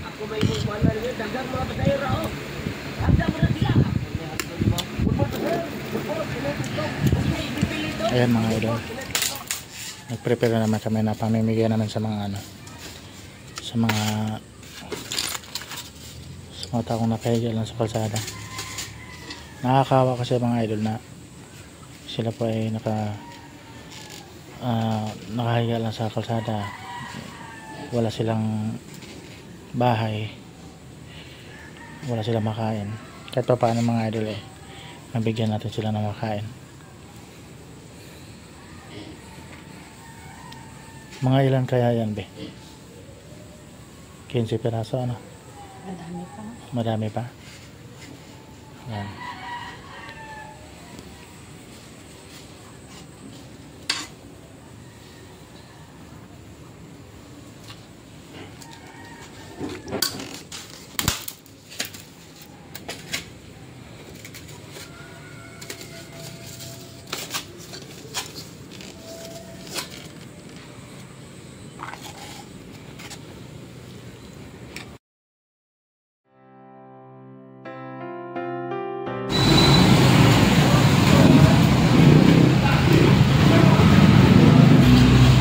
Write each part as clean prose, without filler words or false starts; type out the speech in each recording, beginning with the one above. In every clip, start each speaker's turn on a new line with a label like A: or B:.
A: Ako may mong na rin, dagang mga pasayro. Hagdan mo na sila.
B: Ayan mga idol, nagprepare naman kami na pamimigay naman sa mga ano, sa mga taong nakahiga lang sa kalsada. Nakakawa kasi mga idol na sila po ay nakahiga lang sa kalsada, wala silang bahay, wala silang makain. Kahit pa paano mga idol mabigyan natin sila ng makain. Mga ilan kaya yan, be? 15 piraso, ano?
C: Madami pa.
B: Madami pa? Ayan.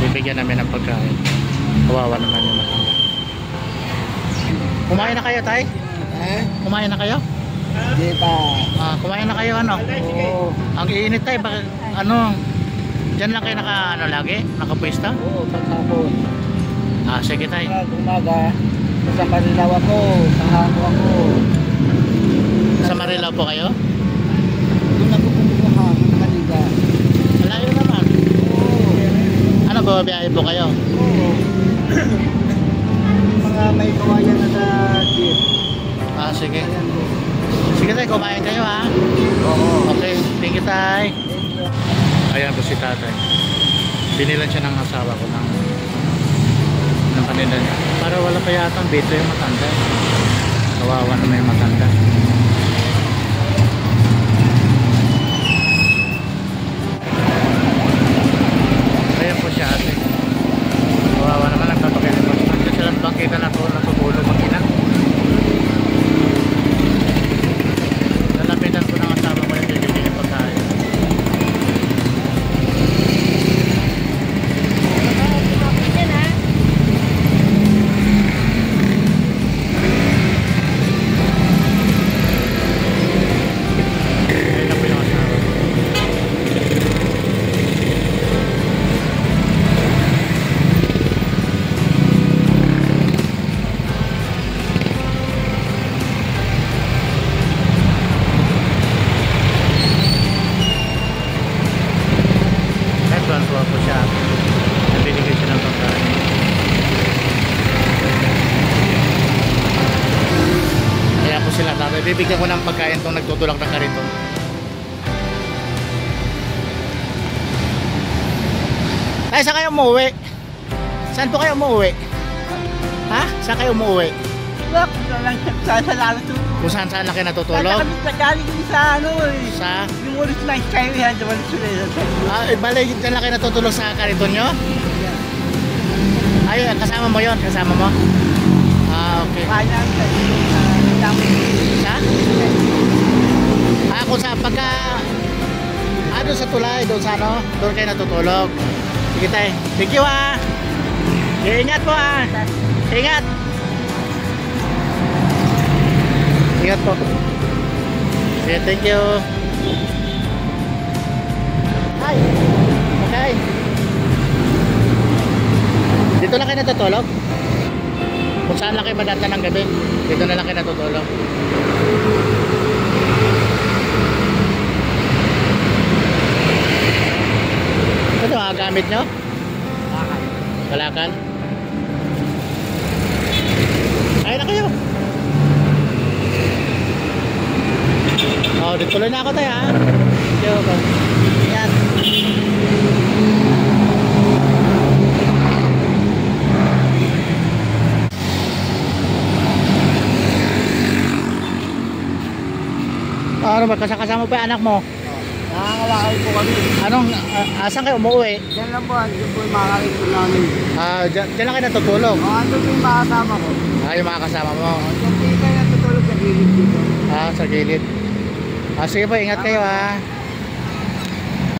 B: Bibigyan namin ng pagkain. Kawawa naman yung matanda. Kumain na kayo, tay? Kumain na kayo?
A: Hindi pa.
B: Kumain na kayo, ano?
A: Oo.
B: Ang iinit, tay, baka, ano, dyan lang kayo lagi? Nakapwesta?
A: Oo, paghapon.
B: Sige, tay.
A: Umaga, sa Marilaw ako, kahapon ako.
B: Sa Marilao po kayo?
A: Doon ako kumukuha, Manila.
B: Malayo naman.
A: Oo.
B: Ano ba, biyahe po kayo?
A: Oo. Mga may kawayan na sa jeep.
B: Sige.
A: Ayan po.
B: Sige, tay, kumain kayo, ha?
A: Oo.
B: Okay, thank you, tay.
A: Thank you.
B: Ayan po si tatay. Binilan siya ng asawa ko ng kanila niya. Para wala pa yata ang bito yung matanda. Kawawa na may matanda. Ayan po siya ate. Kawawa naman ang papakilipas. Nandiyan sila ng bangkita na po natutulog mag-ina. Lalapitan ko ng asawa ko yung bibigyan pagkain. Tuwa po siya. Nabinigay siya ng pagkain. Kaya po sila tatay. Bibigyan ko ng pagkain itong nagtutulak ng kariton. Ay, saan kayo umuwi? Saan po kayo umuwi? Ha? Saan kayo umuwi?
A: Look, saan sa lalo to?
B: Kung saan na kayo natutulog?
A: Galing sa ano eh.
B: Sa?
A: Yung ulit na kayo yan, naman sila.
B: Bale, dyan lang kayo natutulog sa kariton nyo? Ay, kasama mo yon, kasama mo? Okay. Sa? Kung sa pagka... doon sa tulay, doon sa ano, doon kayo natutulog. Sige tayo. Thank you, ingat po, Ingat. Ingat po. Sige, thank you. Hi. Okay. Dito lang kayo natutulog? Kung saan lang kayo madata ng gabi, dito na lang kayo natutulog. Ito mga gamit nyo? Kalakal. Kaya na kayo. Tuloy na ako tayo, ha? Yan. Ano ba? Kasama pa yung anak mo?
A: Nangangalakay po kami.
B: Asan kayo umuwi?
A: Diyan lang po, andun po yung makakalit po namin.
B: Diyan lang kayo natutulog?
A: Andun po yung makasama ko.
B: Yung mga kasama mo?
A: Diyan po kayo natutulog sa gilid dito.
B: Sa gilid. Sige po, ingat kayo ha.